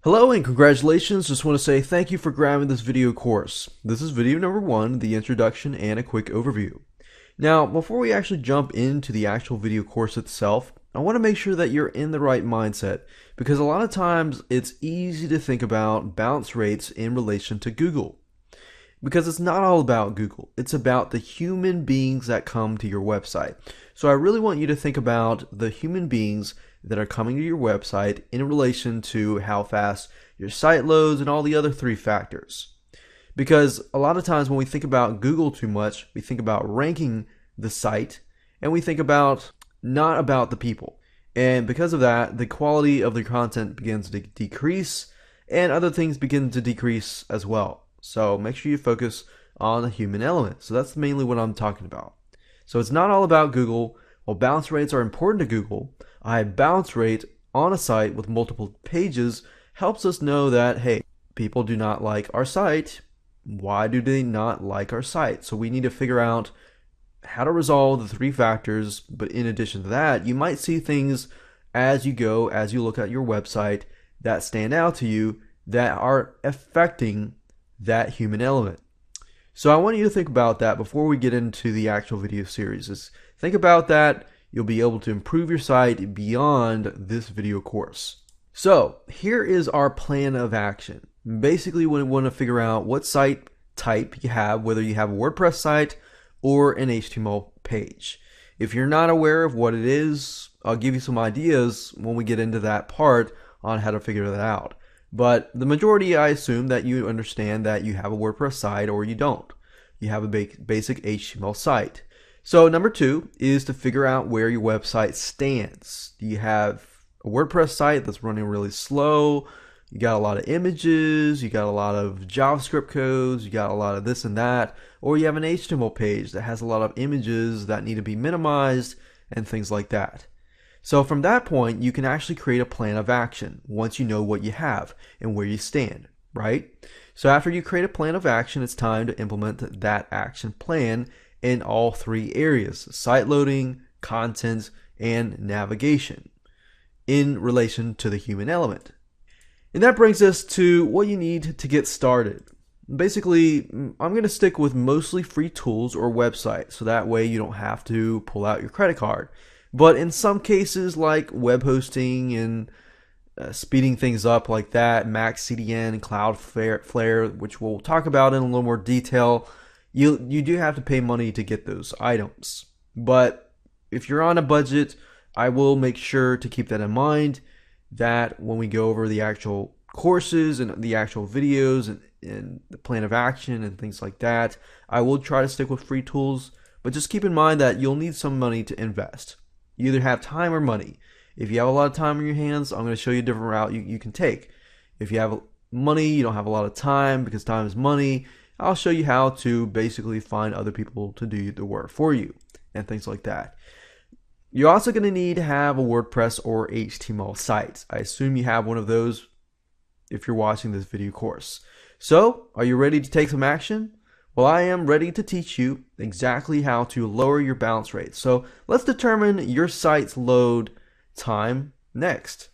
Hello and congratulations. Just want to say thank you for grabbing this video course. This is video number 1, the introduction and a quick overview. Now, before we actually jump into the actual video course itself, I want to make sure that you're in the right mindset because a lot of times it's easy to think about bounce rates in relation to Google. Because it's not all about Google. It's about the human beings that come to your website. So I really want you to think about the human beings that are coming to your website in relation to how fast your site loads and all the other 3 factors. Because a lot of times when we think about Google too much, we think about ranking the site and we think about not about the people. And because of that, the quality of the content begins to decrease and other things begin to decrease as well. So make sure you focus on the human element. So that's mainly what I'm talking about. So it's not all about Google. While bounce rates are important to Google, a high bounce rate on a site with multiple pages helps us know that, hey, people do not like our site. Why do they not like our site? So we need to figure out how to resolve the 3 factors. But in addition to that, you might see things as you go, as you look at your website that stand out to you that are affecting that human element. So I want you to think about that before we get into the actual video series. Just think about that. You'll be able to improve your site beyond this video course. So here is our plan of action. Basically, we want to figure out what site type you have, whether you have a WordPress site or an HTML page. If you're not aware of what it is, I'll give you some ideas when we get into that part on how to figure that out. But the majority, I assume that you understand that you have a WordPress site or you don't. You have a basic HTML site. So number 2 is to figure out where your website stands. Do you have a WordPress site that's running really slow? You got a lot of images, you got a lot of JavaScript codes, you got a lot of this and that, or you have an HTML page that has a lot of images that need to be minimized and things like that. So from that point, you can actually create a plan of action once you know what you have and where you stand, right? So after you create a plan of action, it's time to implement that action plan in all 3 areas: site loading, content, and navigation in relation to the human element. And that brings us to what you need to get started. Basically, I'm going to stick with mostly free tools or websites, so that way you don't have to pull out your credit card. But in some cases, like web hosting and speeding things up like that, Max CDN and Cloudflare, which we'll talk about in a little more detail, you do have to pay money to get those items. But if you're on a budget, I will make sure to keep that in mind, that when we go over the actual courses and the actual videos and the plan of action and things like that, I will try to stick with free tools, but just keep in mind that you'll need some money to invest. You either have time or money. If you have a lot of time on your hands, I'm going to show you a different route you can take. If you have money, you don't have a lot of time because time is money, I'll show you how to basically find other people to do the work for you and things like that. You're also going to need to have a WordPress or HTML site. I assume you have one of those if you're watching this video course. So, are you ready to take some action? Well, I am ready to teach you exactly how to lower your bounce rate. So let's determine your site's load time next.